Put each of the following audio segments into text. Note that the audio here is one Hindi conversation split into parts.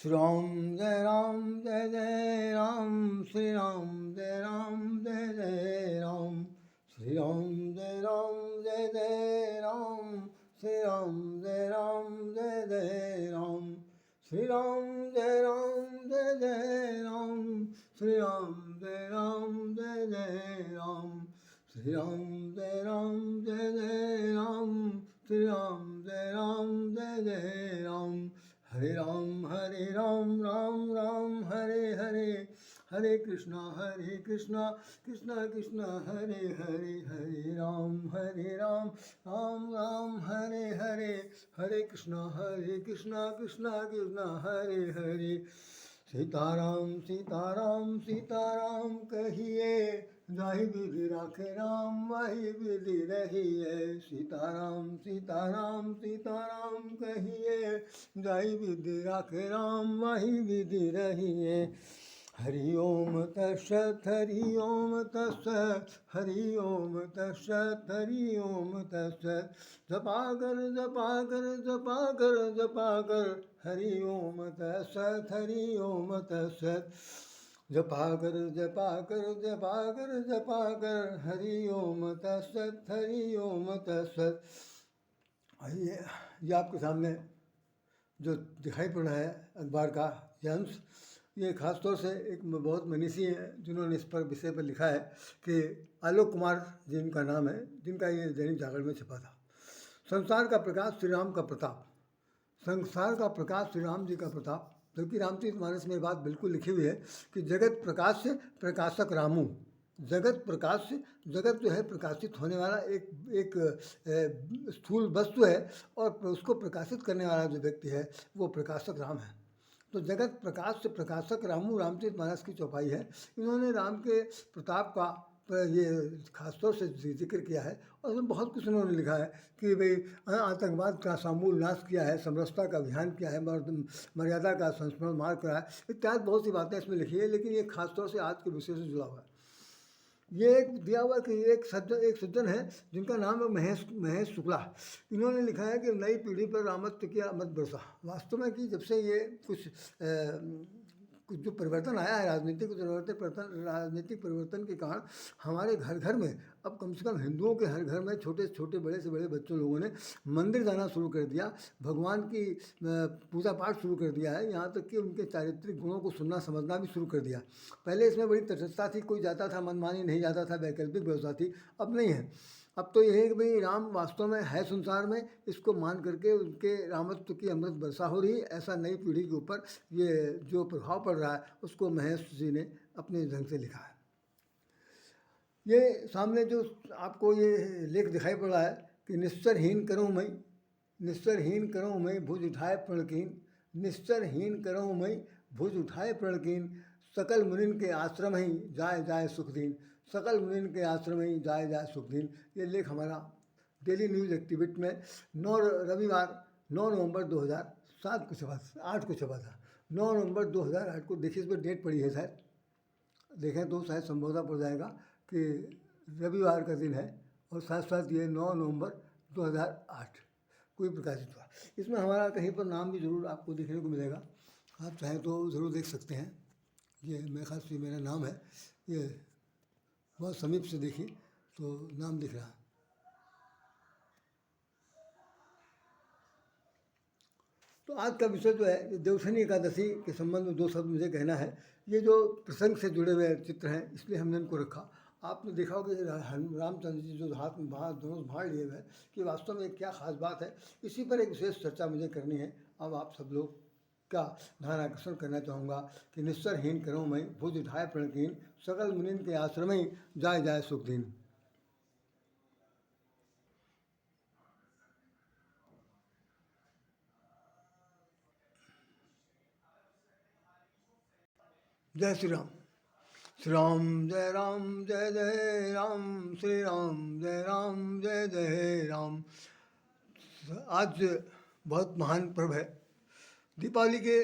राम जय राम, श्री राम जय राम जय जय राम, श्री राम जय राम जय जय राम, श्री राम जय राम जय जय राम, श्री राम जय राम जय जय राम, श्री राम जय राम जय जय राम, श्री राम जय राम जय जय राम, श्री राम जय राम जय जय राम। हरे राम राम राम हरे हरे, हरे कृष्णा कृष्णा कृष्णा हरे हरे, हरे राम राम राम हरे हरे, हरे कृष्णा कृष्णा कृष्णा हरे हरे। सीताराम सीताराम सीताराम कहिए, जाहि विधि राखे राम वही विधि रहिए। सीताराम सीताराम सीताराम कहिए, जाहि विधि राखे राम वही विधि रहिए। हरि ओम तत्सत् हरि ओम तत्सत् हरि ओम तत्सत् हरि ओम तत्सत्। जपा कर जपा कर जपा कर जपा कर, हरि ओम तत्सत् हरि ओम तत्सत्। जपा कर जपा कर जपा कर जपा कर, हरि ओम तत्सत् हरि ओम तत्सत्। ये आपके सामने जो दिखाई पड़ रहा है अखबार का ये अंश, ये खास तौर से एक बहुत मनीषी हैं जिन्होंने इस पर विषय पर लिखा है कि आलोक कुमार जिनका नाम है, जिनका ये दैनिक जागरण में छपा था। संसार का प्रकाश श्री राम का प्रताप, संसार का प्रकाश श्री राम जी का प्रताप। जबकि रामचरितमानस में बात बिल्कुल लिखी हुई है कि जगत प्रकाश से प्रकाशक रामू, जगत प्रकाश से, जगत जो है प्रकाशित होने वाला एक स्थूल वस्तु है और उसको प्रकाशित करने वाला जो व्यक्ति है वो प्रकाशक राम है। तो जगत प्रकाश से प्रकाशक रामू रामचरितमानस की चौपाई है। इन्होंने राम के प्रताप का ये खासतौर से जिक्र किया है और उसमें बहुत कुछ उन्होंने लिखा है कि भाई आतंकवाद का समूल नाश किया है, समरसता का अभियान किया है, मर्यादा का संस्मरण मार्ग करा है, इत्यादि बहुत सी बातें इसमें लिखी है। लेकिन ये खासतौर से आज के विषय से जुड़ा हुआ है। ये एक दिया हुआ कि एक सज्जन है जिनका नाम है महेश शुक्ला। इन्होंने लिखा है कि नई पीढ़ी पर रामत्व की अमृत बरसा। वास्तव में कि जब से ये कुछ जो परिवर्तन आया है, राजनीतिक परिवर्तन के कारण हमारे घर घर में अब कम से कम हिंदुओं के हर घर में छोटे छोटे बड़े से बड़े बच्चों लोगों ने मंदिर जाना शुरू कर दिया, भगवान की पूजा पाठ शुरू कर दिया है, यहाँ तक कि उनके चारित्रिक गुणों को सुनना समझना भी शुरू कर दिया। पहले इसमें बड़ी तटस्थता थी, कोई जाता था मनमानी नहीं जाता था, वैकल्पिक व्यवस्था थी, अब नहीं है। अब तो यह है कि भाई राम वास्तव में है संसार में, इसको मान करके उनके रामत्व की अमृत वर्षा हो रही है। ऐसा नई पीढ़ी के ऊपर ये जो प्रभाव पड़ रहा है उसको महेश जी ने अपने ढंग से लिखा है। ये सामने जो आपको ये लेख दिखाई पड़ रहा है कि निश्चरहीन करूँ मैं, निश्चरहीन करूँ मैं भुज उठाए प्रणकीन, निश्चरहीन करूँ मैं भुज उठाए प्रणकीन, सकल मुनिन के आश्रम ही जाए जाए सुखदीन, सकल मुनिन के आश्रम ही जाए जाए सुखदीन। ये लेख हमारा डेली न्यूज़ एक्टिविटी में रविवार 9 नवंबर 2007 को छपा, 8 को छपा था। 9 नवंबर 2008 को देखिए, इस पर डेट पड़ी है, शायद देखें तो शायद संभवतः पड़ जाएगा कि रविवार का दिन है और साथ साथ ये 9 नवंबर 2008 को प्रकाशित हुआ। इसमें हमारा कहीं पर नाम भी ज़रूर आपको देखने को मिलेगा, आप चाहें तो ज़रूर देख सकते हैं। ये मेरे ख्याल से मेरा नाम है, ये बहुत समीप से देखिए तो नाम दिख रहा है। तो आज का विषय जो है देवशनी एकादशी के संबंध में 2 शब्द मुझे कहना है। ये जो प्रसंग से जुड़े हुए चित्र हैं इसलिए हमने इनको रखा। आपने देखा होगा कि रामचंद्र जी जो हाथ में दोनों भाड़ लिए हुए हैं कि वास्तव में क्या खास बात है, इसी पर एक विशेष चर्चा मुझे करनी है। अब आप सब लोग का ध्यान आकर्षण करना चाहूँगा कि निश्चरहीन करूँ मैं भुज उठाए प्रणकीन, सकल मुनिन के आश्रम ही जाए जाए सुखदीन। जय श्री राम। श्री राम जय राम जय जय राम, श्री राम जय राम जय जय राम। आज बहुत महान पर्व है। दीपावली के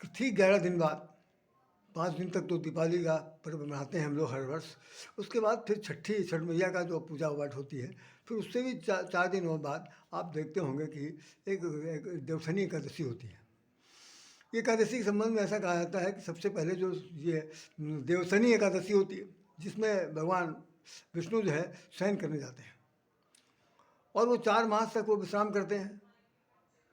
ठीक 11 दिन बाद, 5 दिन तक तो दीपावली का पर्व मनाते हैं हम लोग हर वर्ष। उसके बाद फिर छठ मैया का जो पूजा पाठ होती है, फिर उससे भी 4 दिन बाद आप देखते होंगे कि एक देवशनी एकादशी होती है। एकादशी के संबंध में ऐसा कहा जाता है कि सबसे पहले जो ये देवशनि एकादशी होती है, जिसमें भगवान विष्णु जो है शयन करने जाते हैं और वो 4 मास तक वो विश्राम करते हैं।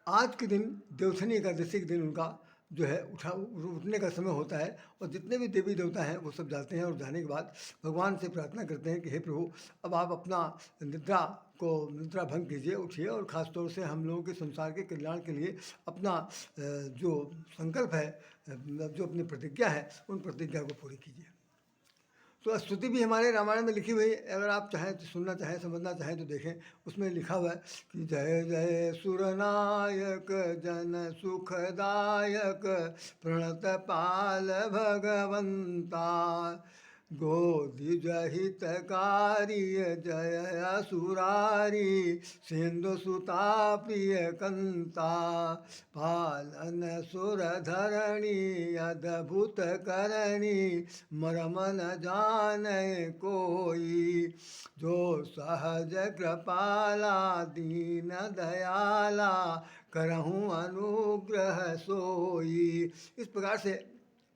आज के दिन देवशनि एकादशी के दिन उनका जो है उठने का समय होता है और जितने भी देवी देवता हैं वो सब जाते हैं और जाने के बाद भगवान से प्रार्थना करते हैं कि हे प्रभु, अब आप अपना निद्रा भंग कीजिए, उठिए और ख़ास तौर से हम लोगों के संसार के कल्याण के लिए अपना जो संकल्प है, जो अपनी प्रतिज्ञा है, उन प्रतिज्ञा को पूरी कीजिए। तो स्तुति भी हमारे रामायण में लिखी हुई है, अगर आप चाहें तो सुनना चाहें, समझना चाहें तो देखें। उसमें लिखा हुआ है कि जय जय सुरनायक जन सुखदायक प्रणत पाल भगवंता, गोदिज हितकारी जय असुरारी सिंधु सुता प्रिय कंता, पालन सुर धरणी अद्भुत करणी मरम न जाने कोई, जो सहज कृपाला दीन दयाला करहूँ अनुग्रह सोई। इस प्रकार से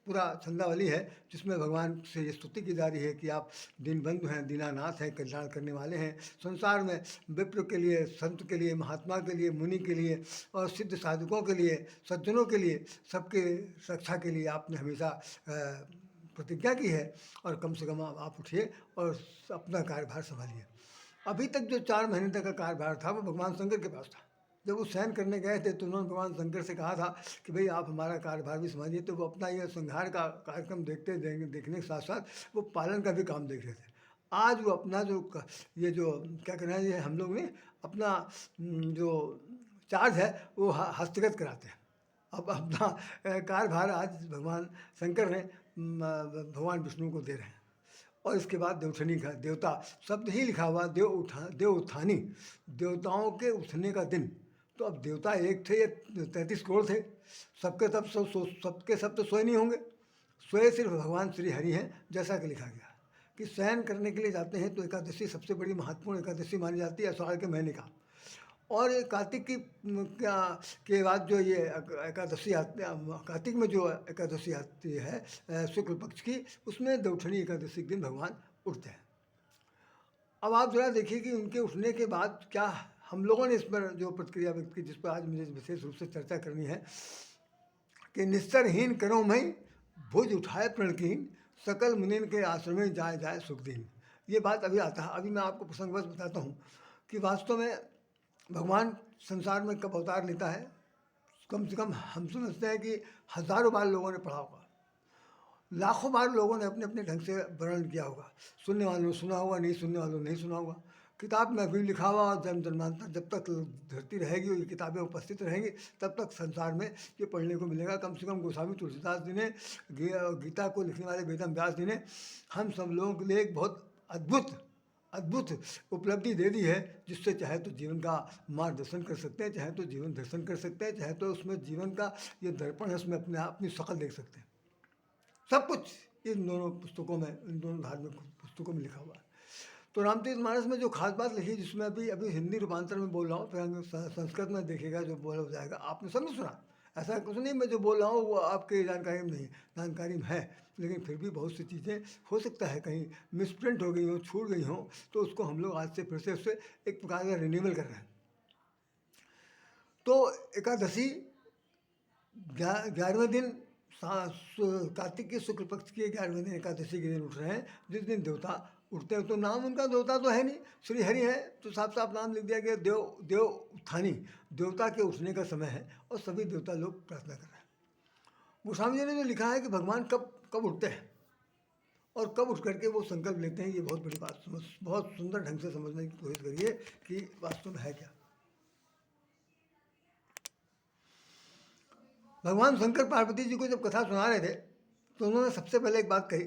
पूरा छंदावली है जिसमें भगवान से ये स्तुति की जा रही है कि आप दीनबंधु हैं, दीनानाथ हैं, कल्याण करने वाले हैं। संसार में विप्र के लिए, संत के लिए, महात्मा के लिए, मुनि के लिए और सिद्ध साधकों के लिए, सज्जनों के लिए, सबके रक्षा के लिए आपने हमेशा प्रतिज्ञा की है और कम से कम आप उठिए और अपना कार्यभार संभालिए। अभी तक जो 4 महीने तक का कार्यभार था वो भगवान शंकर के पास था। जब वो शयन करने गए थे तो उन्होंने भगवान शंकर से कहा था कि भाई आप हमारा कार्यभार भी संभालिए। तो वो अपना ये संहार का कार्यक्रम देखने के साथ साथ वो पालन का भी काम देख रहे थे। आज वो अपना ये जो क्या कहना है, ये हम लोग ने अपना जो चार्ज है वो हस्तगत कराते हैं। अब अपना कार्यभार आज भगवान शंकर ने भगवान विष्णु को दे रहे हैं। और इसके बाद देवशनि का देवता शब्द ही लिखा हुआ, देव उत्थानी, देवताओं के उठने का दिन। तो अब देवता एक थे या 33 करोड़ थे, सबके सब तो सोए नहीं होंगे। सोए सिर्फ भगवान श्री हरि हैं, जैसा कि लिखा गया कि शयन करने के लिए जाते हैं। तो एकादशी सबसे बड़ी महत्वपूर्ण एकादशी मानी जाती है आषाढ़ के महीने का। और ये कार्तिक के बाद जो ये एकादशी आती, कार्तिक में जो एकादशी आती है शुक्ल पक्ष की, उसमें देवशनि एकादशी के दिन भगवान उठते हैं। अब आप जरा देखिए कि उनके उठने के बाद क्या हम लोगों ने इस पर जो प्रतिक्रिया व्यक्त की, जिस पर आज मुझे विशेष रूप से चर्चा करनी है कि निस्तरहीन करो मई भुज उठाए प्रणकीन, सकल मुनिन के आश्रम में जाए जाए सुखदीन। ये बात अभी आता है। अभी मैं आपको प्रसंगवश बताता हूँ कि वास्तव में भगवान संसार में कब अवतार लेता है। कम से कम हम समझते हैं कि हज़ारों बार लोगों ने पढ़ा होगा, लाखों बार लोगों ने अपने अपने ढंग से वर्णन किया होगा। सुनने वालों ने सुना होगा, नहीं सुनने वालों ने नहीं सुना होगा। किताब में भी लिखा हुआ, जन्म जन्मांतर जब तक धरती रहेगी और ये किताबें उपस्थित रहेंगी तब तक संसार में ये पढ़ने को मिलेगा। कम से कम गोस्वामी तुलसीदास जी ने, गीता को लिखने वाले वेदम व्यास जी ने हम सब लोगों के लिए एक बहुत अद्भुत उपलब्धि दे दी है, जिससे चाहे तो जीवन का मार्गदर्शन कर सकते हैं, चाहे तो जीवन दर्शन कर सकते हैं, चाहे तो उसमें जीवन का ये दर्पण है, उसमें अपनी शक्ल देख सकते हैं। सब कुछ इन दोनों पुस्तकों में, इन दोनों धार्मिक पुस्तकों में लिखा हुआ है। तो रामचरितमानस में जो खास बात लिखी, जिसमें अभी हिंदी रूपांतर में बोल रहा हूँ, फिर संस्कृत में देखिएगा जो बोला जाएगा। आपने सब नहीं सुना, ऐसा कुछ नहीं, मैं जो बोल रहा हूँ वो आपके जानकारी में नहीं, जानकारी में है, लेकिन फिर भी बहुत सी चीज़ें हो सकता है कहीं मिसप्रिंट हो गई हो, छूट गई हो, तो उसको हम लोग आज से फिर से उससे एक प्रकार का रिन्यूअल कर रहे हैं। तो एकादशी 11वें दिन, कार्तिक के शुक्ल पक्ष के 11वें दिन एकादशी के दिन उठ रहे हैं, जिस दिन देवता उठते हैं। तो नाम उनका देवता तो है नहीं, श्री हरि है, तो साफ साफ नाम लिख दिया गया देव उत्थानी, देवता के उठने का समय है और सभी देवता लोग प्रार्थना कर रहे हैं। गोस्वामी जी ने जो लिखा है कि भगवान कब उठते हैं और कब उठ करके वो संकल्प लेते हैं, ये बहुत बड़ी बात बहुत सुंदर ढंग से समझने की कोशिश करिए कि वास्तव में है क्या। भगवान शंकर पार्वती जी को जब कथा सुना रहे थे तो उन्होंने सबसे पहले एक बात कही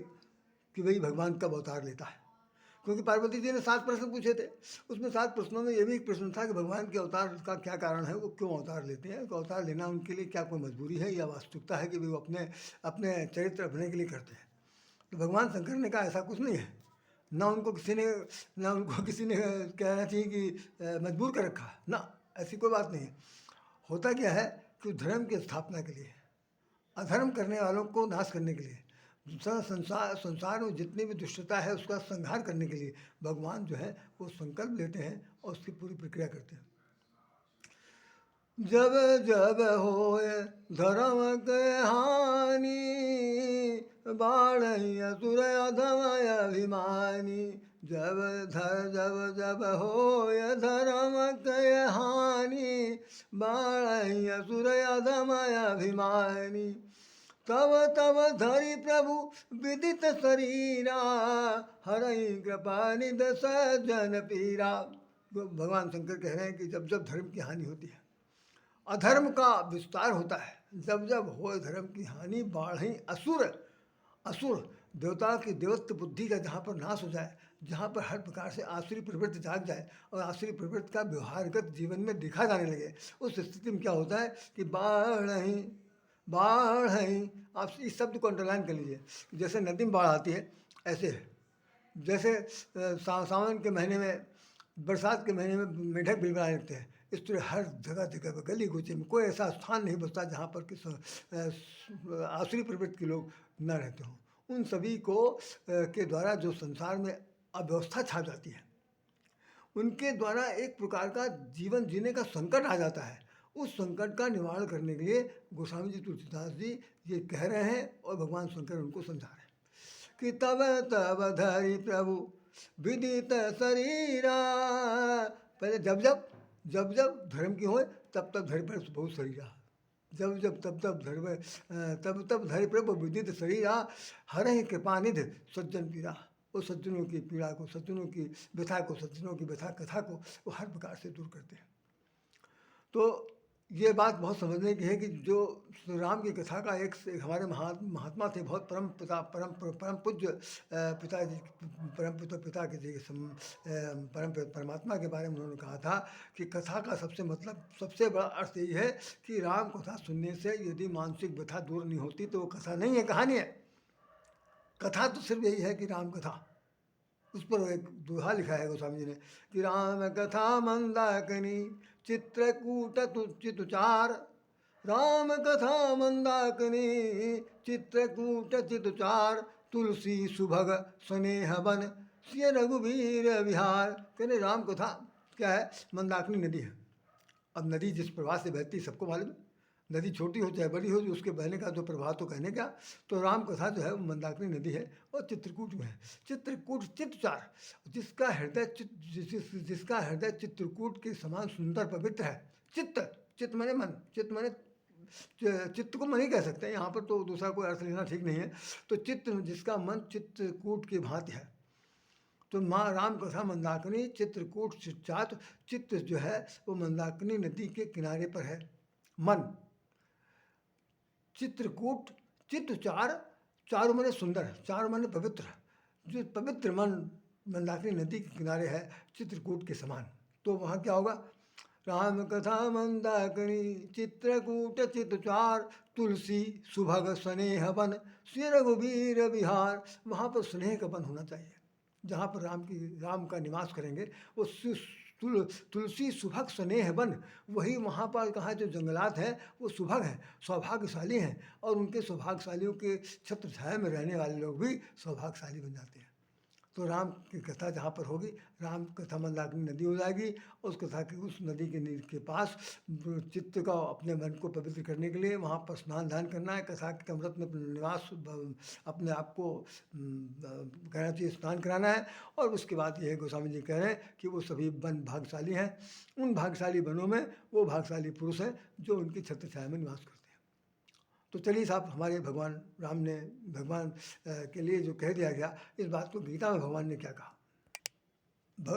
कि भाई भगवान कब अवतार लेता है, क्योंकि पार्वती जी ने 7 प्रश्न पूछे थे। उसमें 7 प्रश्नों में ये भी एक प्रश्न था कि भगवान के अवतार का क्या कारण है, वो क्यों अवतार लेते हैं, तो अवतार लेना उनके लिए क्या कोई मजबूरी है या वास्तविकता है कि वे वो अपने चरित्र अभिनय के लिए करते हैं। तो भगवान शंकर ने कहा ऐसा कुछ नहीं है, ना उनको किसी ने कहना चाहिए कि मजबूर कर रखा, ना ऐसी कोई बात नहीं है। होता क्या है कि धर्म की स्थापना के लिए अधर्म करने वालों को नाश करने के लिए, संसार में जितनी भी दुष्टता है उसका संहार करने के लिए भगवान जो है वो संकल्प लेते हैं और उसकी पूरी प्रक्रिया करते हैं। जब जब होए धर्म के हानि, बाढ़ असुर अधम अभिमानी। जब जब होए धर्म के हानि, बाढ़ असुर अधम अभिमानी। तब तब धरि प्रभु विदित शरीरा, हरहि कृपा निध सज्जन पीरा। भगवान शंकर कह रहे हैं कि जब जब धर्म की हानि होती है, अधर्म का विस्तार होता है, जब जब हो धर्म की हानि, बाढ़ असुर, असुर देवता की देवत्व बुद्धि का जहाँ पर नाश हो जाए, जहाँ पर हर प्रकार से आसुरी प्रवृत्ति जाग जाए और आसुरी प्रवृत्ति का व्यवहारगत जीवन में दिखा जाने लगे, उस स्थिति में क्या होता है कि बाढ़ ही, आप इस शब्द को अंडरलाइन कर लीजिए। जैसे नदी में बाढ़ आती है ऐसे है, जैसे सावन के महीने में, बरसात के महीने में मेढक बिलबिलाने लगते हैं, इस तरह हर जगह जगह गली कूचे में कोई ऐसा स्थान नहीं बचता जहाँ पर कि आसुरी प्रवृत्ति के लोग न रहते हों। उन सभी को के द्वारा जो संसार में अव्यवस्था छा जाती है, उनके द्वारा एक प्रकार का जीवन जीने का संकट आ जाता है। उस संकट का निवारण करने के लिए गोस्वामी जी तुलसीदास जी ये कह रहे हैं और भगवान शंकर उनको समझा रहे हैं कि तब तब धरि प्रभु विदित शरीरा। पहले जब जब धर्म की हो तब तब धरि पर बहुत शरीरा, जब जब तब तब धरि प्रभु विदित शरीरा, हरहि कृपानिधि सज्जन पीरा। वो सज्जनों की पीड़ा को, सज्जनों की व्यथा को, सज्जनों की व्यथा कथा को वो हर प्रकार से दूर करते हैं। तो ये बात बहुत समझने की है कि जो श्री राम की कथा का एक हमारे महात्मा थे, बहुत परम पूज्य पिताजी, पिता के जी परमात्मा के बारे में उन्होंने कहा था कि कथा का सबसे बड़ा अर्थ यही है कि राम कथा सुनने से यदि मानसिक व्यथा दूर नहीं होती तो वो कथा नहीं है, कहानी है। कथा तो सिर्फ यही है कि राम कथा, उस पर एक दोहा लिखा है गोस्वामी जी ने कि राम कथा मंदाकिनी चित्रकूट चितुचार, राम कथा मंदाकिनी चित्रकूट चितुचार, तुलसी सुभग स्नेह बन सिय रघुवीर विहार। कहने राम कथा क्या है, मंदाकिनी नदी है। अब नदी जिस प्रवाह से बहती सबको मालूम है, नदी छोटी हो चाहे बड़ी हो, जो उसके बहने का जो प्रभाव तो कहने क्या। तो राम कथा जो है वो मंदाकिनी नदी है और चित्रकूट में है। चित्रकूट चित्तचार, जिसका हृदय चित्रकूट के समान सुंदर पवित्र है। चित्त माने मन, चित्त माने चित्त को मन ही कह सकते हैं, यहाँ पर तो दूसरा कोई अर्थ लेना ठीक नहीं है। तो चित्त, जिसका मन चित्रकूट की भांति है। तो माँ राम कथा मंदाकिनी चित्रकूट चित्त, चित्त जो है वो मंदाकिनी नदी के किनारे पर है। मन, चित्रकूट चित्तचार, चारों माने सुंदर, चारों माने पवित्र, जो पवित्र मन मंदाकिनी नदी के किनारे है चित्रकूट के समान। तो वहाँ क्या होगा, राम कथा मंदाकिनी चित्रकूट चित्तचार, तुलसी सुभग स्नेह बन श्री रघुवीर विहार। वहाँ पर स्नेह का वन होना चाहिए, जहाँ पर राम का निवास करेंगे वो तुलसी सुभग स्नेह वन, वही वहाँ पर कहा जो जंगलात हैं वो सुभग हैं, सौभाग्यशाली हैं, और उनके सौभाग्यशालियों के छत्र छाया में रहने वाले लोग भी सौभाग्यशाली बन जाते हैं। तो राम की कथा जहाँ पर होगी, राम कथा मंदाकिनी नदी हो जाएगी, उस कथा की उस नदी के पास चित्त का अपने मन को पवित्र करने के लिए वहाँ पर स्नान ध्यान करना है, कथा के अमृत में निवास अपने आप को कहना चाहिए, स्नान कराना है। और उसके बाद ये गोस्वामी जी कह रहे हैं कि वो सभी वन भाग्यशाली हैं, उन भाग्यशाली वनों में वो भाग्यशाली पुरुष हैं जो उनकी छत्र छाया में निवास करते हैं। तो चलिए साहब, हमारे भगवान राम ने, भगवान के लिए जो कह दिया गया, इस बात को गीता में भगवान ने क्या कहा,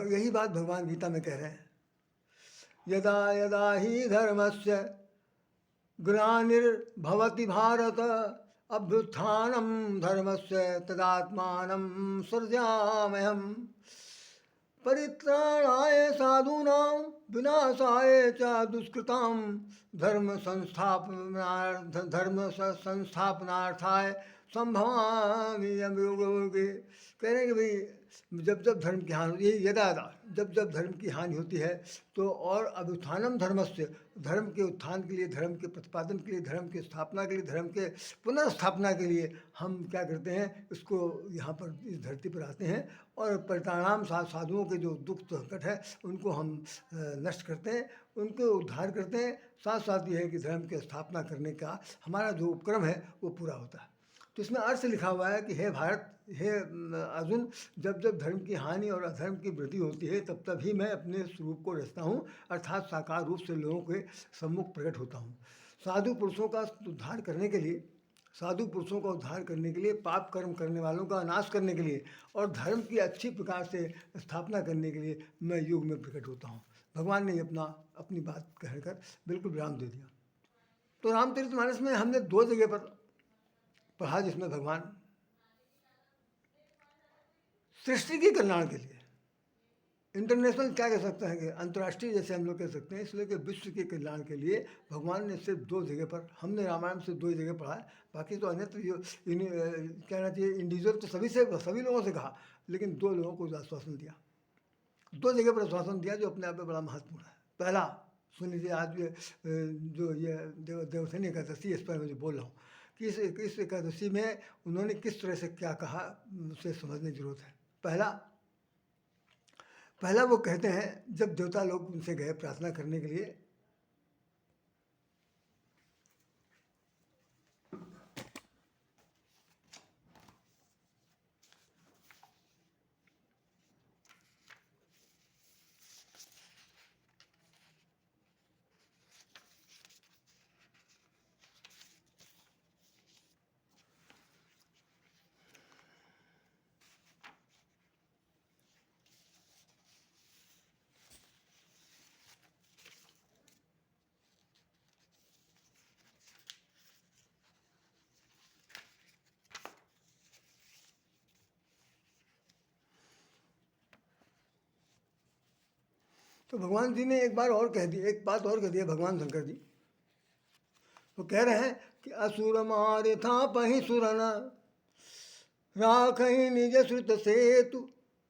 यही बात भगवान गीता में कह रहे हैं। यदा यदा ही धर्मस्य ग्लानिर्भवति भारत, अभ्युत्थानं धर्मस्य तदात्मानं सृजाम्यहम्। परित्राणाय साधूनां विनाशाय च दुष्कृतां, धर्म संस्थापनार्थाय संभवामि योगे। कह रहे हैं कि भाई जब जब धर्म की हानि, ये यदा यदा जब जब धर्म की हानि होती है तो, और अभ्युत्थानम धर्मस्य, धर्म के उत्थान के लिए, धर्म के प्रतिपादन के लिए, धर्म की स्थापना के लिए, धर्म के पुनर्स्थापना के लिए हम क्या करते हैं, इसको यहाँ पर इस धरती पर आते हैं और परिणाम साधुओं के जो दुख संकट है उनको हम नष्ट करते हैं, उनको उद्धार करते हैं। साथ साथ ये है कि धर्म की स्थापना करने का हमारा जो उपक्रम है वो पूरा होता है। तो इसमें अर्थ लिखा हुआ है कि हे भारत, हे अर्जुन, जब जब धर्म की हानि और अधर्म की वृद्धि होती है तब तभी मैं अपने स्वरूप को रचता हूँ, अर्थात साकार रूप से लोगों के सम्मुख प्रकट होता हूँ। साधु पुरुषों का उद्धार करने के लिए, साधु पुरुषों का उद्धार करने के लिए, पाप कर्म करने वालों का नाश करने के लिए और धर्म की अच्छी प्रकार से स्थापना करने के लिए मैं युग में प्रकट होता हूँ। भगवान ने अपनी बात कहकर बिल्कुल विराम दे दिया। तो रामचरितमानस में हमने 2 जगह पर पढ़ा जिसमें भगवान सृष्टि के कल्याण के लिए, इंटरनेशनल क्या कह सकते हैं कि अंतर्राष्ट्रीय जैसे हम लोग कह सकते हैं, इसलिए कि विश्व के कल्याण के लिए भगवान ने सिर्फ 2 जगह पर, हमने रामायण से 2 जगह पढ़ा है, बाकी तो अन्यत्र कहना चाहिए इंडिविजुअल तो सभी लोगों से कहा, लेकिन 2 लोगों को आश्वासन दिया, 2 जगह पर आश्वासन दिया जो अपने आप में बड़ा महत्वपूर्ण है। पहला सुन लीजिए, आज जो ये देवसेनी एकादशी, इस पर मैं जो बोल रहा हूँ कि इस एकादशी में उन्होंने किस तरह से क्या कहा, उसे समझने की जरूरत है। पहला वो कहते हैं जब देवता लोग उनसे गए प्रार्थना करने के लिए, तो भगवान जी ने एक बात और कह दी है भगवान शंकर जी, वो कह रहे हैं कि असुर मारे था पही सुरना, राख निज श्रुत सेतु,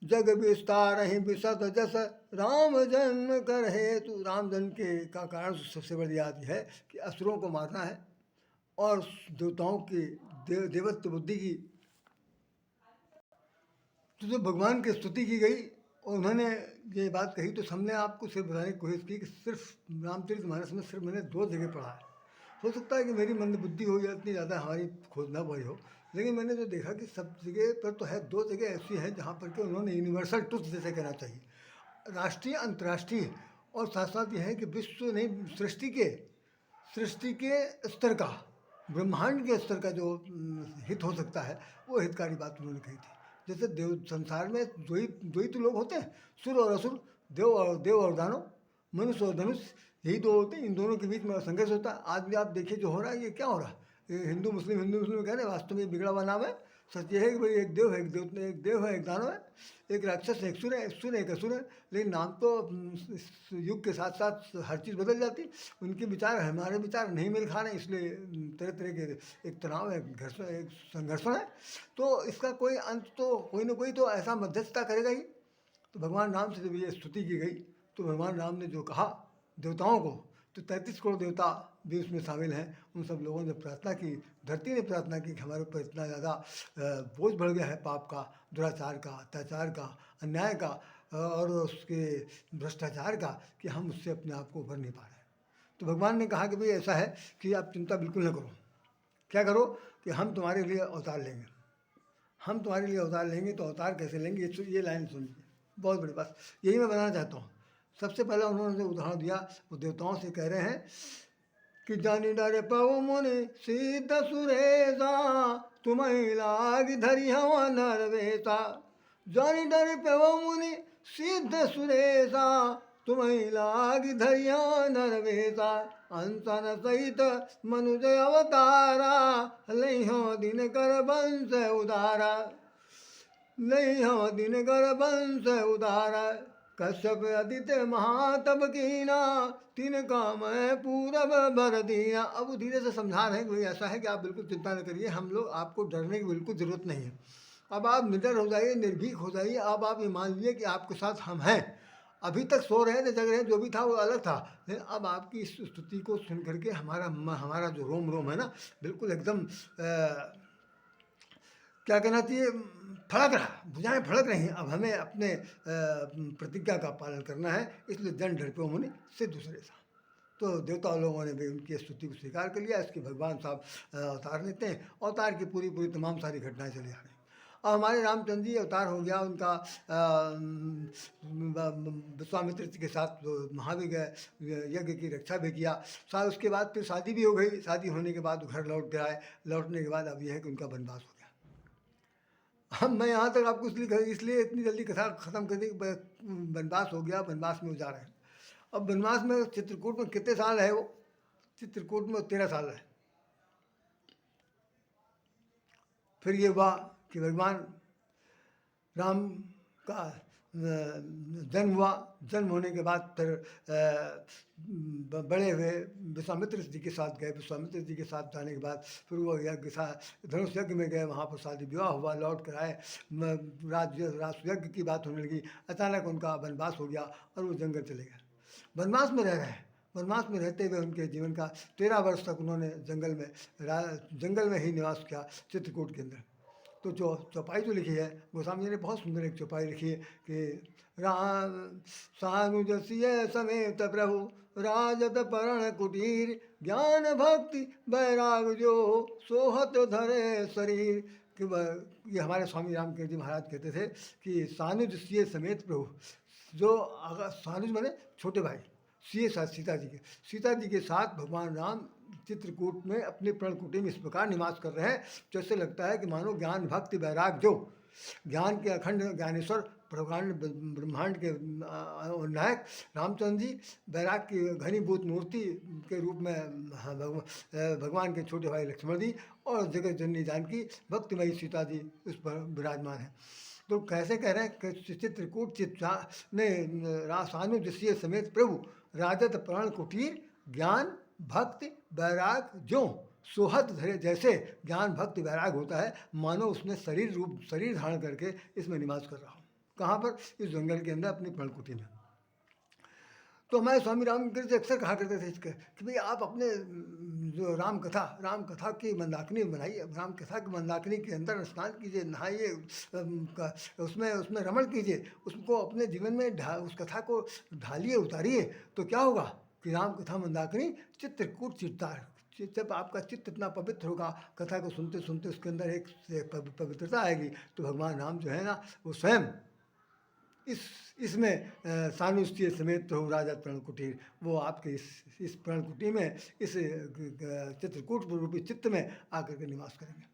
जग विस्तार ही विशद जस, राम जन्म कर हेतु। राम जन्म के का कारण सबसे बड़ी बात यह है कि असुरों को मारना है और देवताओं की देवत्व बुद्धि की, तो जो भगवान की स्तुति की गई और उन्होंने ये बात कही, तो हमने आपको सिर्फ बताने की कोशिश की कि सिर्फ रामचरितमानस में सिर्फ मैंने 2 जगह पढ़ा है। हो सकता है कि मेरी मंदबुद्धि हो या इतनी ज़्यादा हमारी खोज ना बढ़ी हो, लेकिन मैंने जो देखा कि सब जगह पर तो है, 2 जगह ऐसी हैं जहाँ पर कि उन्होंने यूनिवर्सल ट्रुथ जैसे कहना चाहिए, राष्ट्रीय अंतर्राष्ट्रीय, और साथ साथ यह है कि विश्व नहीं, सृष्टि के स्तर का, ब्रह्मांड के स्तर का जो हित हो सकता है, वो हितकारी बात उन्होंने कही थी। जैसे संसार में दो ही तो लोग होते हैं, सुर और असुर, देव और दानव, मनुष्य और धनुष, यही 2 होते हैं। इन दोनों के बीच में संघर्ष होता है। आज भी आप देखिए जो हो रहा है, ये क्या हो रहा है, ये हिंदू मुस्लिम कह रहे हैं, वास्तव में बिगड़ा हुआ नाम है। सच ये है कि भाई एक देव है, एक दानव है, एक राक्षस है, एक सुर है, एक असुर है, लेकिन नाम तो युग के साथ साथ हर चीज़ बदल जाती। उनके विचार हमारे विचार नहीं मिल खा रहे, इसलिए तरह तरह के एक तनाव है, घर्षण, एक संघर्षण है। तो इसका कोई अंत तो कोई ना कोई तो ऐसा मध्यस्थता करेगा ही। तो भगवान राम से जब ये स्तुति की गई तो भगवान राम ने जो कहा देवताओं को, तो 33 करोड़ देवता भी उसमें शामिल हैं, उन सब लोगों ने प्रार्थना की, धरती ने प्रार्थना की कि हमारे ऊपर इतना ज़्यादा बोझ बढ़ गया है पाप का, दुराचार का, अत्याचार का, अन्याय का और उसके भ्रष्टाचार का, कि हम उससे अपने आप को उभर नहीं पा रहे हैं। तो भगवान ने कहा कि भाई ऐसा है कि आप चिंता बिल्कुल न करो। क्या करो कि हम तुम्हारे लिए अवतार लेंगे, हम तुम्हारे लिए अवतार लेंगे। तो अवतार कैसे लेंगे, ये लाइन सुन लीजिए, बहुत बड़ी बात, यही मैं बताना चाहता हूँ। सबसे पहले उन्होंने जो उदाहरण दिया वो देवताओं से कह रहे हैं कि जानी डरे पव मुनि सिद्ध सुरेशा, तुम्हें लाग धरी हवा नरवेशा। जानी डरे पव मुनि सिद्ध सुरेशा, तुम्हें लाग धरी हवा नरवेशा। अंसन सहित मनुज अवतारा, लइहो दिन कर वंश उदारा, लइहो दिन कर वंश उदारा। कश्यप अदित्य महातप कीना, तीन काम है पूरब भर दीना। अब वो धीरे से समझा रहे हैं कि भाई ऐसा है कि आप बिल्कुल चिंता न करिए, हम लोग, आपको डरने की बिल्कुल ज़रूरत नहीं है। अब आप निडर हो जाइए, निर्भीक हो जाइए। अब आप ये मान लीजिए कि आपके साथ हम हैं। अभी तक सो रहे थे, जग रहे, जो भी था वो अलग था, लेकिन अब आपकी इस स्तुति को सुन करके हमारा जो रोम रोम है ना, बिल्कुल एकदम क्या कहना चाहिए, फड़क रहा, भुजाएं फड़क रही हैं। अब हमें अपने प्रतिज्ञा का पालन करना है, इसलिए जन डरपो मुनि से दूसरे सा। तो देवता लोगों ने भी उनकी स्तुति को स्वीकार कर लिया। इसके भगवान साहब अवतार लेते हैं। अवतार की पूरी पूरी तमाम सारी घटनाएं चली आ रही। और हमारे रामचंद्र जी अवतार हो गया उनका, विश्वामित्र जी के साथ महावीर गए, यज्ञ की रक्षा भी किया। साल उसके बाद फिर शादी भी हो गई। शादी होने के बाद घर लौट के आए। लौटने के बाद अब यह है कि उनका वनवास हो गया। हम मैं यहाँ तक आपको इसलिए इतनी जल्दी कथा ख़त्म कर दी। वनवास हो गया, वनवास में जा रहे हैं। अब वनवास में चित्रकूट में कितने साल है वो? चित्रकूट में 13 साल है। फिर ये हुआ कि भगवान राम का जन्म हुआ। जन्म होने के बाद फिर बड़े हुए, विश्वामित्र जी के साथ गए। विश्वामित्र जी के साथ जाने के बाद फिर वो यज्ञ धनुष यज्ञ में गए। वहाँ पर शादी विवाह हुआ, लौट कर आए, राज यज्ञ की बात होने लगी। अचानक उनका वनवास हो गया और वो जंगल चले गए। वनवास में रह रहे हैं। वनवास में रहते हुए उनके जीवन का 13 वर्ष तक उन्होंने जंगल में ही निवास किया, चित्रकूट के अंदर। तो जो चौपाई जो लिखी है, गोस्वामी जी ने बहुत सुंदर एक चौपाई लिखी है कि राम सानुजसिय समेत प्रभु, राजत परण कुटीर, ज्ञान भक्ति बैराग जो सोहत धरे शरीर। कि ये हमारे स्वामी रामकृष्ण जी महाराज कहते थे कि सानुजसिय समेत प्रभु, जो अगर सानुज माने छोटे भाई, सीता जी के साथ भगवान राम चित्रकूट में अपने प्रणकुटी में इस प्रकार निवास कर रहे हैं जैसे लगता है कि मानो ज्ञान भक्ति वैराग जो, ज्ञान के अखंड ज्ञानेश्वर भगवान ब्रह्मांड के नायक रामचंद्र जी वैराग की घनीभूत मूर्ति के रूप में भगवान के छोटे भाई लक्ष्मण जी और जगत जननी जानकी भक्तिमयी सीता जी उस पर विराजमान है। तो कैसे कह रहे हैं कि चित्रकूट ने सानुजस्य समेत प्रभु, राजत प्राण कुटीर, ज्ञान भक्ति वैराग जो सोहत धरे। जैसे ज्ञान भक्ति वैराग होता है, मानो उसने शरीर धारण करके इसमें निवास कर रहा हूँ। कहाँ पर? इस जंगल के अंदर अपनी प्रणकुटी में। तो हमारे स्वामी रामकृष्ण अक्सर कहा करते थे इसके कि भाई आप अपने जो राम कथा की मंदाकिनी बनाइए, राम कथा की मंदाकिनी के अंदर स्नान कीजिए, नहाइए, उसमें रमण कीजिए, उसको अपने जीवन में उस कथा को ढालिए, उतारिए। तो क्या होगा कि राम कथा मंदाकिनी चित्रकूट चित्तार, जब आपका चित्त इतना पवित्र होगा, कथा को सुनते सुनते उसके अंदर एक पवित्रता आएगी, तो भगवान राम जो है ना, वो स्वयं इसमें सानुष्य समेत प्रभु राजा प्रणकुटीर, वो आपके इस प्रणकुटी में, इस चित्रकूट रूपी चित्त में आकर के निवास करेंगे।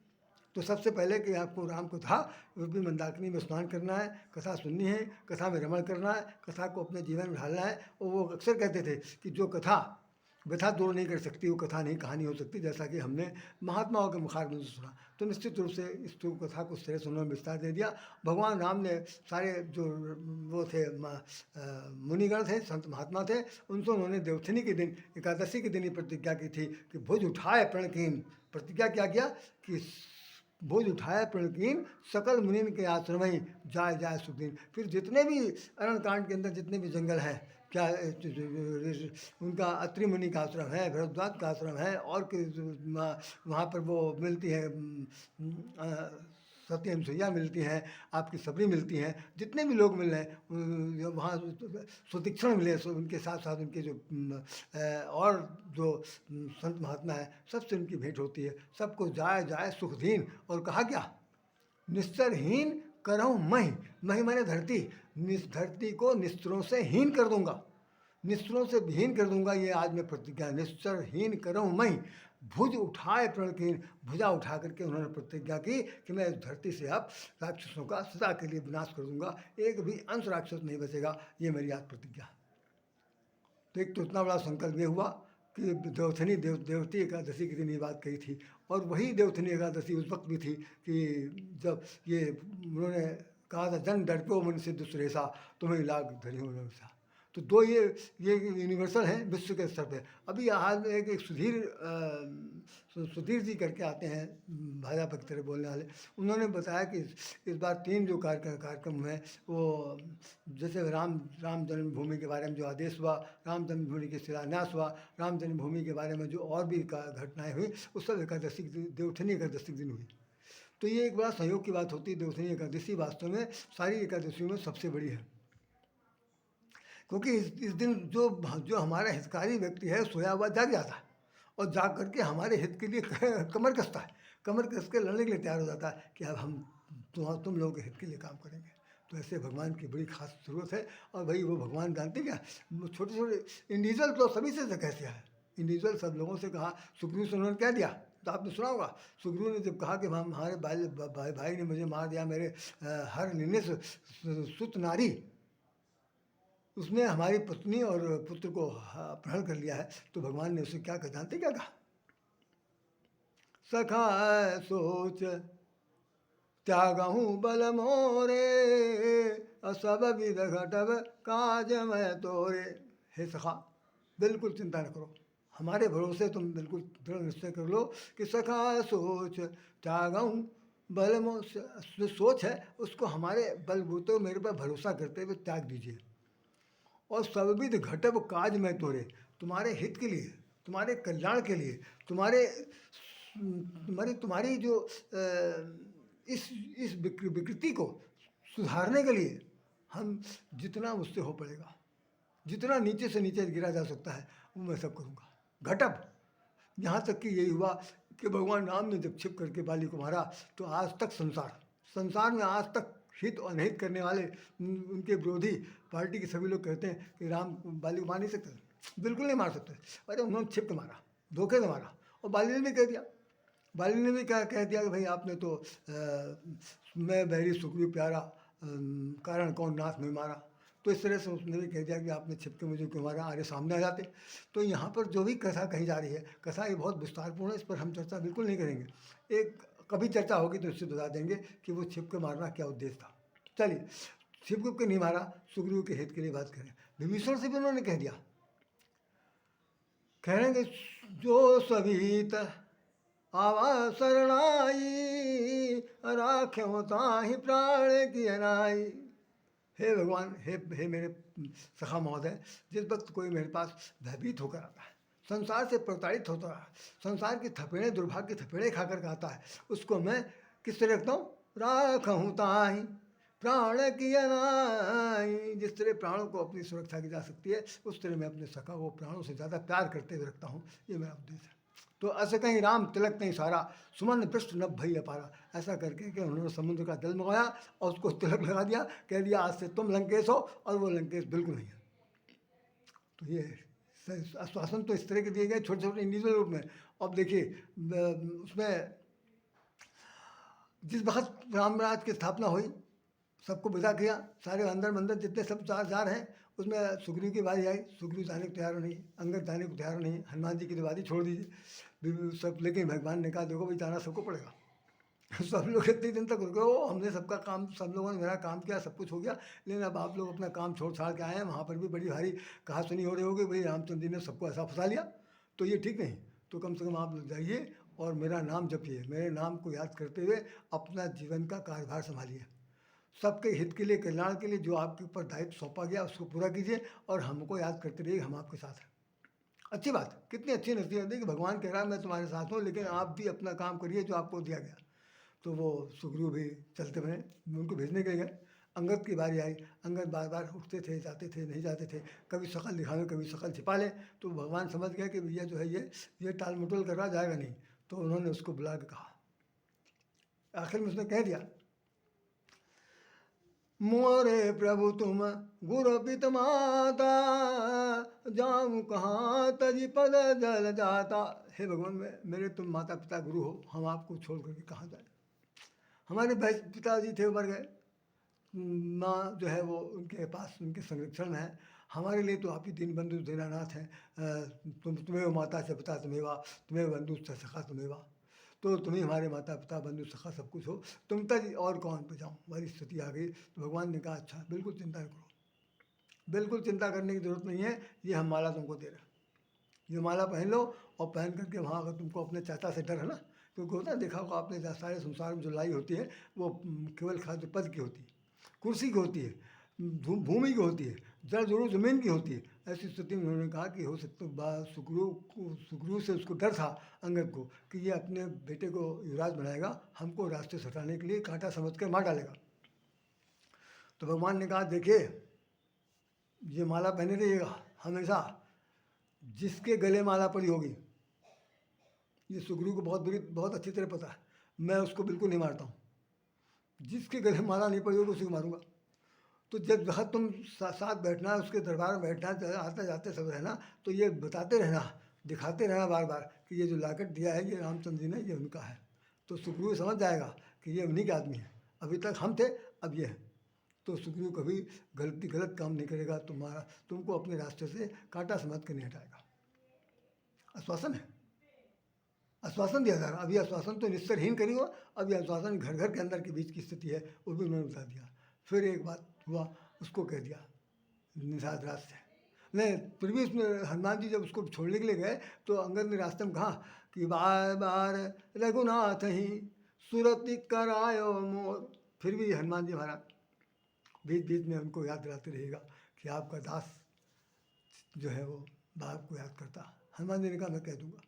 तो सबसे पहले कि आपको राम कथा रूपी मंदाकिनी में स्नान करना है, कथा सुननी है, कथा में रमण करना है, कथा को अपने जीवन में ढालना है। और वो अक्सर कहते थे कि जो कथा व्यथा दूर नहीं कर सकती, वो कथा नहीं कहानी हो सकती। जैसा कि हमने महात्माओं के मुखारबिंद से सुना, तो निश्चित रूप से इस कथा को सिरे सुनने में विस्तार दे दिया। भगवान राम ने सारे जो वो थे मुनिगण थे, संत महात्मा थे, उनसे उन्होंने देवथनी के दिन, एकादशी के दिन ही प्रतिज्ञा की थी कि भुज उठाए प्रणकीन। प्रतिज्ञा क्या किया कि भुज उठाए प्रणकीन, सकल मुनिन के आश्रम ही जाए जाए सुखदीन। फिर जितने भी अरण्यकांड के अंदर जितने भी जंगल हैं, क्या उनका अत्रि मुनि का आश्रम है, भरद्वाज का आश्रम है, और वहाँ पर वो मिलती है सत्य अनुसैया मिलती हैं, आपकी सबरी मिलती हैं, जितने भी लोग मिल रहे हैं वहाँ सुतीक्षण मिले, उनके साथ साथ उनके जो और जो संत महात्मा है, सबसे उनकी भेंट होती है। सबको जाए जाए सुखदीन। और कहा क्या? निस्तरहीन करहूँ मही, मही माने धरती, धरती को निस्त्रों से हीन कर दूंगा, निस्त्रों से हीन कर दूंगा। ये आज मैं प्रतिज्ञा, निस्तरहीन करहूँ मही, भुज उठाए प्रणकीन, भुजा उठा करके उन्होंने प्रतिज्ञा की कि मैं इस धरती से अब राक्षसों का सदा के लिए विनाश कर दूंगा, एक भी अंश राक्षस नहीं बचेगा। ये मेरी आज प्रतिज्ञा। तो एक तो इतना बड़ा संकल्प ये हुआ कि देवती एकादशी के दिन ये बात कही थी। और वही देवथनी एकादशी उस वक्त भी थी कि जब ये उन्होंने कहा था जन डरपो मन सिद्ध सुरेशा तुम्हें लाग धरी हो व्यवसा। तो दो ये यूनिवर्सल हैं विश्व के स्तर पे। अभी हाल में एक सुधीर जी करके आते हैं भाजपा की तरह बोलने वाले, उन्होंने बताया कि इस बार 3 जो कार्यक्रम हुए वो जैसे राम जन्मभूमि के बारे में जो आदेश हुआ, राम जन्मभूमि के शिलान्यास हुआ, राम जन्मभूमि के बारे में जो और भी घटनाएँ हुई, वो सब एकादशी देवउठनी एकादशी के दिन हुई। तो ये एक बड़ा सहयोग की बात होती है। देवउठनी एकादशी वास्तव में सारी एकादशियों में सबसे बड़ी है, क्योंकि इस दिन जो हमारा हितकारी व्यक्ति है सोया हुआ जाग जाता है और जाग करके हमारे हित के लिए कमर कसता है, कमर कस के लड़ने के लिए तैयार हो जाता है कि अब हम तुम लोगों के हित के लिए काम करेंगे। तो ऐसे भगवान की बड़ी खास जरूरत है। और भाई वो भगवान जानते क्या, छोटे छोटे इंडिविजुअल तो सभी से कैसे है, इंडिविजुअल सब लोगों से कहा। सुग्रीव से उन्होंने क्या दिया तो आपने सुना होगा, सुग्रीव ने जब कहा कि हमारे भाई ने मुझे मार दिया, मेरे हर निर्णय सुत नारी, उसने हमारी पत्नी और पुत्र को अपहरण कर लिया है। तो भगवान ने उसे क्या कहा जानते क्या कहा, सखा सोच त्यागहूँ बल मोरे सब विध घटब काज मैं तोरे। हे सखा बिल्कुल चिंता न करो, हमारे भरोसे तुम बिल्कुल दृढ़ निश्चय कर लो कि सखा सोच त्यागहूँ बल मो, जो सोच है उसको हमारे बलबूते मेरे पर भरोसा करते हुए त्याग दीजिए। और सर्वविध घटब काज में तोरे, तुम्हारे हित के लिए, तुम्हारे कल्याण के लिए, तुम्हारी जो इस विकृति को सुधारने के लिए हम जितना मुझसे हो पड़ेगा, जितना नीचे से नीचे गिरा जा सकता है वो मैं सब करूँगा। घटब, यहाँ तक कि यही हुआ कि भगवान राम ने जब छिप करके बाली को मारा तो आज तक संसार में आज तक हित और अनहित करने वाले उनके विरोधी पार्टी के सभी लोग कहते हैं कि राम बाली को मार नहीं सकते, बिल्कुल नहीं मार सकते। अरे उन्होंने छिप के मारा, धोखे से मारा। और बाली ने भी कह दिया, बाली ने भी कह दिया कि भाई आपने तो मैं बैरी सुग्रीव प्यारा कारण कौन नाथ में मारा। तो इस तरह से उसने भी कह दिया कि आपने छिप के मुझे क्यों मारा, आगे सामने आ जाते। तो यहाँ पर जो भी कथा कही जा रही है, कथा ये बहुत विस्तारपूर्ण है, इस पर हम चर्चा बिल्कुल नहीं करेंगे। एक कभी चर्चा होगी तो इससे बता देंगे कि वो छिप के मारना क्या उद्देश्य था। चलिए, छिप के नहीं मारा, सुग्रीव के हित के लिए बात करें। विभीषण से भी उन्होंने कह दिया, कहेंगे जो सभी आवा शरणाई राख्यो ताहि प्राण की अनाई। हे भगवान, हे मेरे सखा महोदय, जिस वक्त कोई मेरे पास भयभीत होकर आता है, संसार से प्रताड़ित होता है, संसार की थपेड़े दुर्भाग्य की थपेड़े खाकर के आता है, उसको मैं किस तरह रखता हूँ, राखूँ ताहि प्राण की अनाई। जिस तरह प्राणों को अपनी सुरक्षा की जा सकती है, उस तरह मैं अपने सखा को प्राणों से ज़्यादा प्यार करते हुए रखता हूँ। ये मेरा उद्देश्य है। तो ऐसे कहीं राम तिलक नहीं सारा सुमन पृष्ठ नभ भई अपारा, ऐसा करके कि उन्होंने समुद्र का जल मंगाया और उसको तिलक लगा दिया, कह दिया आज से तुम लंकेश हो और वो लंकेश बिल्कुल नहीं है। तो ये आश्वासन तो इस तरह के दिए गए छोटे छोटे इंडिविजुअल रूप में। अब देखिए उसमें जिस वक्त रामराज की स्थापना हुई, सबको विदा किया, सारे अंदर मंदर जितने सब जार हैं, उसमें सुग्रीव की बारी आई। सुग्रीव जाने को तैयार नहीं, अंगद जाने को तैयार नहीं, हनुमान जी की तो बारी छोड़ दीजिए सब। लेकिन भगवान ने कहा देखो भाई जाना सबको पड़ेगा। सब लोग इतने दिन तक रुके हो, हमने सबका काम, सब लोगों ने मेरा काम किया, सब कुछ हो गया, लेकिन अब आप लोग अपना काम छोड़ छाड़ के आए हैं। वहाँ पर भी बड़ी भारी कहा सुनी हो रही होगी, भाई रामचंद्र जी ने सबको ऐसा फंसा लिया, तो ये ठीक नहीं। तो कम से कम आप लोग जाइए और मेरा नाम जपिए, मेरे नाम को याद करते हुए अपना जीवन का कार्यभार संभालिए, सबके हित के लिए, कल्याण के लिए जो आपके ऊपर दायित्व सौंपा गया उसको पूरा कीजिए और हमको याद करते रहिए, हम आपके साथ हैं। अच्छी बात, कितनी अच्छी नसीहत है कि भगवान कह रहा है मैं तुम्हारे साथ हूँ, लेकिन आप भी अपना काम करिए जो आपको दिया गया। तो वो सुग्रीव भी चलते बने, उनको भेजने के लिए गए। अंगद की बारी आई, अंगद बार बार उठते थे, जाते थे, नहीं जाते थे, कभी शकल दिखावे, कभी शकल छिपा ले। तो भगवान समझ गए कि भैया जो है ये टाल मटोल कर रहा जाएगा नहीं। तो उन्होंने उसको बुला के कहा, आखिर में उसने कह दिया, मोरे प्रभु तुम गुरु पित माता, जाऊँ कहाँ तजी पद जल जाता। हे भगवान, मेरे तुम माता पिता गुरु हो, हम आपको छोड़ करके कहाँ जाए। हमारे पिताजी थे मर गए, माँ जो है वो उनके पास उनके संरक्षण में है। हमारे लिए तो आप ही दीन बंधु दीनानाथ हैं। तुम्हें माता से पिता तुम्हें, तुम्हें बंधु से सखा तुम्हें। तो तुम ही हमारे माता पिता बंधु सखा सब कुछ हो, तुम तक और कौन पे जाऊँ, हमारी स्थिति आ गई। तो भगवान ने कहा अच्छा बिल्कुल चिंता न करो, बिल्कुल चिंता करने की ज़रूरत नहीं है, ये हम माला तुमको दे रहे हैं, ये माला पहन लो और पहन करके वहाँ अगर तुमको अपने चाचा से डर है ना, क्योंकि होता है देखा होगा आपने सारे संसार में जो लड़ाई होती है वो केवल खाद्य पद की होती है, कुर्सी की होती है, भूमि की होती है, जड़ जरूर ज़मीन की होती है। ऐसी स्थिति में उन्होंने कहा कि हो सकता सुग्रीव से उसको डर था अंगद को कि ये अपने बेटे को युवराज बनाएगा, हमको रास्ते से हटाने के लिए कांटा समझ कर मार डालेगा। तो भगवान ने कहा देखिए ये माला पहने रहिएगा हमेशा, जिसके गले माला पड़ी होगी, ये सुग्रीव को बहुत अच्छी तरह पता है, मैं उसको बिल्कुल नहीं मारता हूँ, जिसके गले माला नहीं पड़ी होगी उसी को मारूंगा। तो जब जहाँ तुम साथ बैठना, उसके दरबार में बैठना, आते जाते सब रहना, तो ये बताते रहना, दिखाते रहना बार बार कि ये जो लाकेट दिया है ये रामचंद्र जी ने, ये उनका है। तो सुग्रीव समझ जाएगा कि ये उन्हीं के आदमी है, अभी तक हम थे अब ये है। तो सुग्रीव कभी गलत काम नहीं करेगा, तुमको अपने रास्ते से कांटा समझ कर नहीं हटाएगा। आश्वासन है, आश्वासन दिया जा रहा। अभी आश्वासन तो निस्सरहीन करी हो, अभी आश्वासन घर घर के अंदर के बीच की स्थिति है वो भी उन्होंने बता दिया। फिर एक बात हुआ, उसको कह दिया निषाद राज से नहीं, फिर भी उसमें हनुमान जी जब उसको छोड़ने के लिए गए तो अंगद ने रास्ते में कहा कि बार बार रघुनाथ ही सुरति करायो मोर। फिर भी हनुमान जी महाराज बीच बीच में उनको याद दिलाते रहेगा कि आपका दास जो है वो बाप को याद करता। हनुमान जी ने कहा मैं कह दूंगा।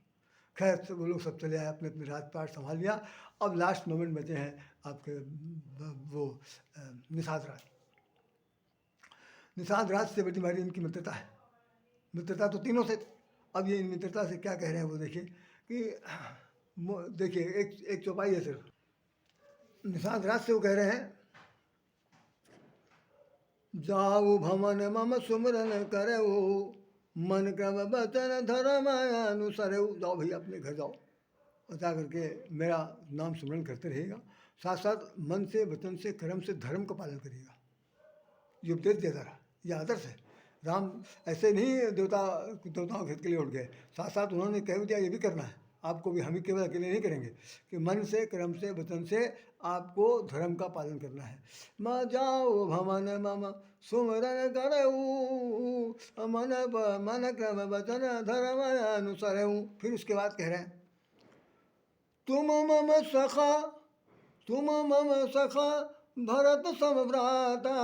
खैर सब वो लोग सब चले आए, अपने अपने राजपाट संभाल लिया। अब लास्ट मोमेंट बचे हैं आपके वो निषाद राज। निषाद राज से बड़ी हमारी इनकी मित्रता है, मित्रता तो तीनों से। अब ये मित्रता से क्या कह रहे हैं वो देखिए कि देखिए एक चौपाई है सिर्फ। निषाद राज से वो कह रहे हैं जाऊ भवन मम सुमरन करे मन क्रम बचन धर्म अनुसार। जाओ भाई अपने घर जाओ और जा करके मेरा नाम सुमरण करते रहेगा, साथ साथ मन से वचन से कर्म से धर्म का पालन करिएगा। ये उपदेश देता रहा, ये आदर्श है। राम ऐसे नहीं देवताओं के हित के लिए उठ गए, साथ साथ उन्होंने कह दिया ये भी करना है आपको भी, हम ही केवल अकेले नहीं करेंगे कि मन से कर्म से वचन से आपको धर्म का पालन करना है। म जाओ भवन मम सुमरन करऊ मन क्रम वचन धर्म अनुसार। फिर उसके बाद कह रहे हैं तुम मम सखा भरत समभ्राता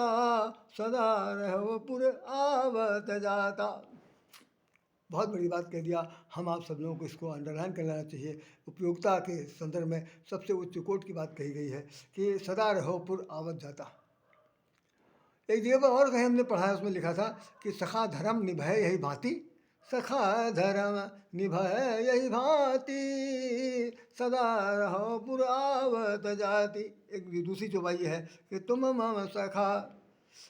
सदा रहो पुर आवत जाता। बहुत बड़ी बात कह दिया। हम आप सब लोगों को इसको अंडरलाइन कर लेना चाहिए। उपयोगिता के संदर्भ में सबसे उच्च कोट की बात कही गई है कि सदा रहो पुर आवत जाता। एक जगह पर और कहीं हमने पढ़ा है, उसमें लिखा था कि सखा धर्म निभय यही भांति, सखा धर्म निभय यही भांति सदा रहो पुर आवत जाति। एक दूसरी चौपाई है कि तुम मम सखा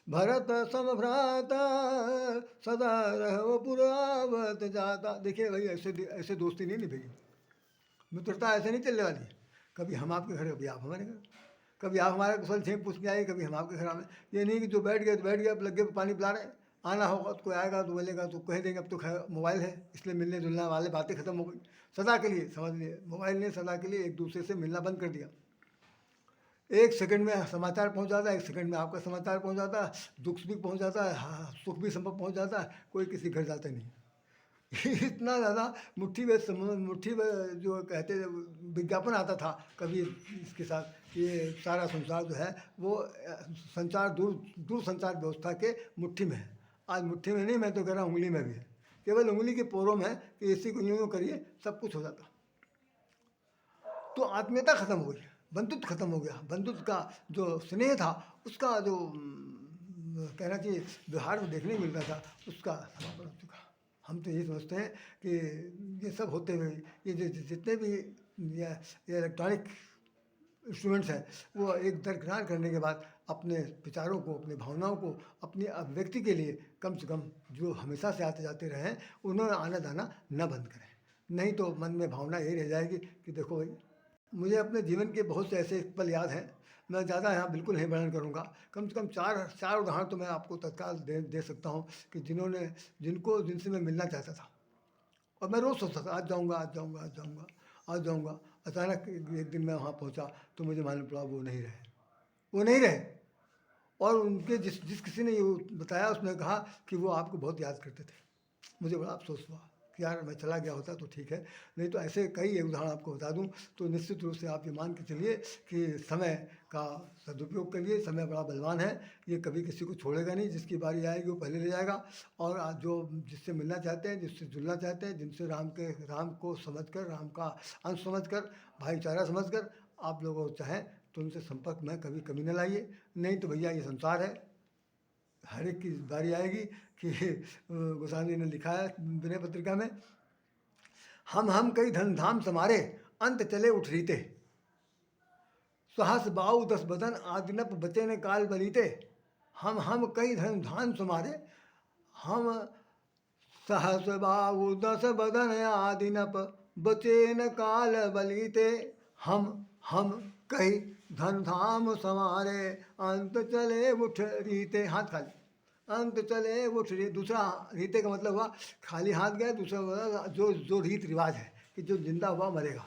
भरत समभ्राता सदा रहो पुर आवत जाता। देखिए भाई ऐसे दोस्ती नहीं निभेगी, मित्रता ऐसे नहीं चलने वाली। कभी हम आपके घर, कभी आप हमारे घर, कभी आप हमारे कुशल छेम पूछने आए, कभी हम आपके घर आए। ये नहीं कि जो बैठ गए तो बैठ गए, अब लगे पानी पिला रहे हैं। आना होगा तो कोई आएगा तो बोलेगा तो कह देंगे अब तो मोबाइल है इसलिए मिलने जुलने वाले बातें खत्म हो गई सदा के लिए। समझ लिए, मोबाइल ने सदा के लिए एक दूसरे से मिलना बंद कर दिया। एक सेकंड में समाचार पहुंच जाता है, एक सेकंड में आपका समाचार पहुंच जाता है, दुख भी पहुंच जाता है, हाँ सुख भी संभव पहुंच जाता है, कोई किसी घर जाता नहीं। इतना ज़्यादा मुट्ठी में जो कहते विज्ञापन आता था कभी इसके साथ, ये सारा संसार जो है वो संचार दूर संचार व्यवस्था के मुट्ठी में है। आज मुट्ठी में नहीं, मैं तो कह रहा हूँ उंगली में भी है, केवल उंगली के पोरों में कि इसी को यूँ करिए सब कुछ हो जाता। तो आत्मीयता खत्म हो गई, बंधुत्व खत्म हो गया। बंधुत्व का जो स्नेह था, उसका जो कहना चाहिए व्यवहार में देखने को मिलता था, उसका समापन हो चुका। हम तो ये समझते हैं कि ये सब होते हुए ये जितने भी ये इलेक्ट्रॉनिक इंस्ट्रूमेंट्स हैं वो एक दरकिनार करने के बाद अपने विचारों को, अपने भावनाओं को, अपनी अभिव्यक्ति के लिए कम से कम जो हमेशा से आते जाते रहे उन्होंने आना जाना न बंद करें। नहीं तो मन में भावना यही रह जाएगी कि देखो भाई। मुझे अपने जीवन के बहुत से ऐसे पल याद हैं, मैं ज़्यादा यहाँ बिल्कुल नहीं वर्णन करूँगा। कम से कम चार उदाहरण तो मैं आपको तत्काल दे सकता हूँ कि जिनसे मैं मिलना चाहता था और मैं रोज़ सोचता था आज जाऊँगा आज जाऊँगा आज जाऊँगा आज जाऊँगा, अचानक एक दिन मैं वहाँ पहुँचा तो मुझे मालूम पड़ा वो नहीं रहे, वो नहीं रहे। और उनके जिस जिस किसी ने ये बताया उसने कहा कि वो आपको बहुत याद करते थे। मुझे बड़ा अफ़सोस हुआ कि यार मैं चला गया होता तो ठीक है, नहीं तो ऐसे कई उदाहरण आपको बता दूं। तो निश्चित रूप से आप ये मान के चलिए कि समय का सदुपयोग करिए। समय बड़ा बलवान है, ये कभी किसी को छोड़ेगा नहीं, जिसकी बारी आएगी वो पहले ले जाएगा। और आज जो जिससे मिलना चाहते हैं, जिससे जुड़ना चाहते हैं, जिनसे राम को समझकर, राम का अंश समझकर, भाईचारा समझकर आप लोगों को चाहें तो उनसे संपर्क में कभी कमी न लाइए। नहीं तो भैया ये संसार है, हर एक की बारी आएगी कि गोस्वामी ने लिखा है विनय पत्रिका में, हम कई धन धाम समारे, अंत चले उठ रीते, सहस बाऊ 10 बदन आदिनप बचे ने काल बलीते। हम कई धन धाम समारे, हम सहस बाऊ 10 बदन आदिनप बचे न काल बलीते। हम कई धन धाम समारे, अंत चले उठ रीते। हाथ खाली, अंत चले उठ रीते। दूसरा रीते का मतलब हुआ खाली हाथ गए, दूसरा जो जो रीत रिवाज है कि जो जिंदा हुआ मरेगा।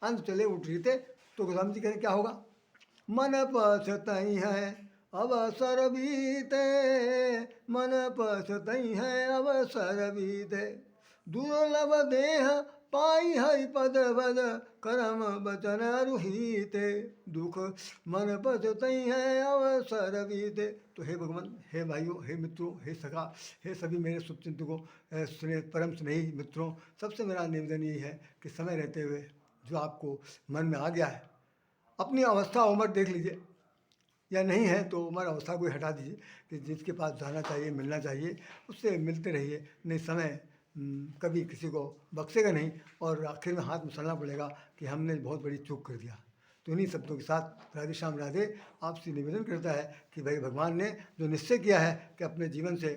अंत चले उठ रीते, तो गोस्वामी जी कहें क्या होगा, मन पछतई है अवसर बीते, मन पछतई है अवसर बीते, दुर्लभ देह पाई हरि पद पद, करम बचन रुहीते, दुख मन पछतई है अवसर बीते। तो हे भगवान, हे भाइयों, हे मित्रों, हे सखा, हे सभी मेरे शुभचिंतकों, परम स्नेही मित्रों, सबसे मेरा निवेदन यही है कि समय रहते हुए जो आपको मन में आ गया है, अपनी अवस्था उम्र देख लीजिए, या नहीं है तो उम्र अवस्था को हटा दीजिए कि जिसके पास जाना चाहिए, मिलना चाहिए, उससे मिलते रहिए। नहीं समय कभी किसी को बख्शेगा नहीं, और आखिर में हाथ मसलना पड़ेगा कि हमने बहुत बड़ी चूक कर दिया। तो इन्हीं शब्दों के साथ राधे श्याम राधे आपसे निवेदन करता है कि भाई भगवान ने जो निश्चय किया है कि अपने जीवन से,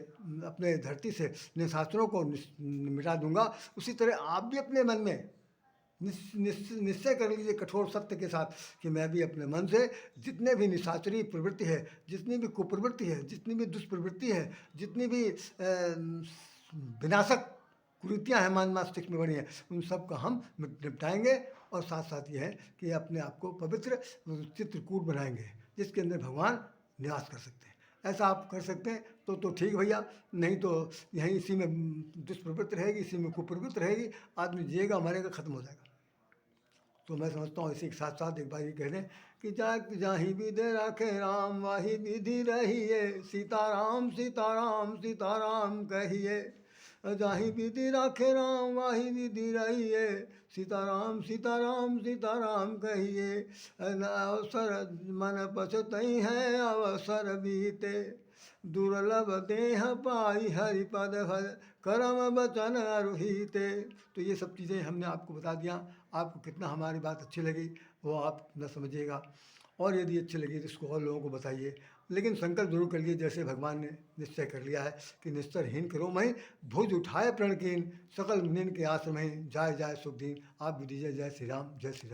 अपने धरती से निशाचरों को मिटा दूंगा, उसी तरह आप भी अपने मन में निश्चय कर लीजिए कठोर सत्य के साथ कि मैं भी अपने मन से जितने भी निशाचरी प्रवृत्ति है, जितनी भी कुप्रवृत्ति है, जितनी भी दुष्प्रवृत्ति है, जितनी भी विनाशक कुरीतियाँ हैं मान मस्तिष्क में बनी है, उन सब का हम निपटाएंगे। और साथ साथ ये है कि अपने आप को पवित्र चित्रकूट बनाएंगे जिसके अंदर भगवान निवास कर सकते हैं। ऐसा आप कर सकते हैं तो ठीक भैया, नहीं तो यहीं इसी में दुष्प्रवृत्ति रहेगी, इसी में कुप्रवृत्ति रहेगी, आदमी जिएगा मरेगा, ख़त्म हो जाएगा। तो मैं समझता हूँ इसी के साथ साथ एक बार ये कह दें कि जाही विधि रखे राम वाही विधि रहिए, सीताराम सीताराम सीताराम कहिए, जाही विधि राखे राम वाही विधि रहिए, सीताराम सीताराम सीताराम कहिए, अवसर मन पछतई है अवसर बीते, दुर्लभ देह पाई हरि पद भज, करम बचन अरुहीते। तो ये सब चीज़ें हमने आपको बता दिया। आपको कितना हमारी बात अच्छी लगी वो आप न समझिएगा, और यदि अच्छी लगी तो इसको और लोगों को बताइए। लेकिन संकल्प जरूर करिए, जैसे भगवान ने निश्चय कर लिया है कि निस्तरहीन करो मई, भुज उठाए प्रणकीन, सकल मुनीन के आश्रम में जाय जाय सुखदीन। आप भी दीजिए जय श्री राम, जय श्री राम।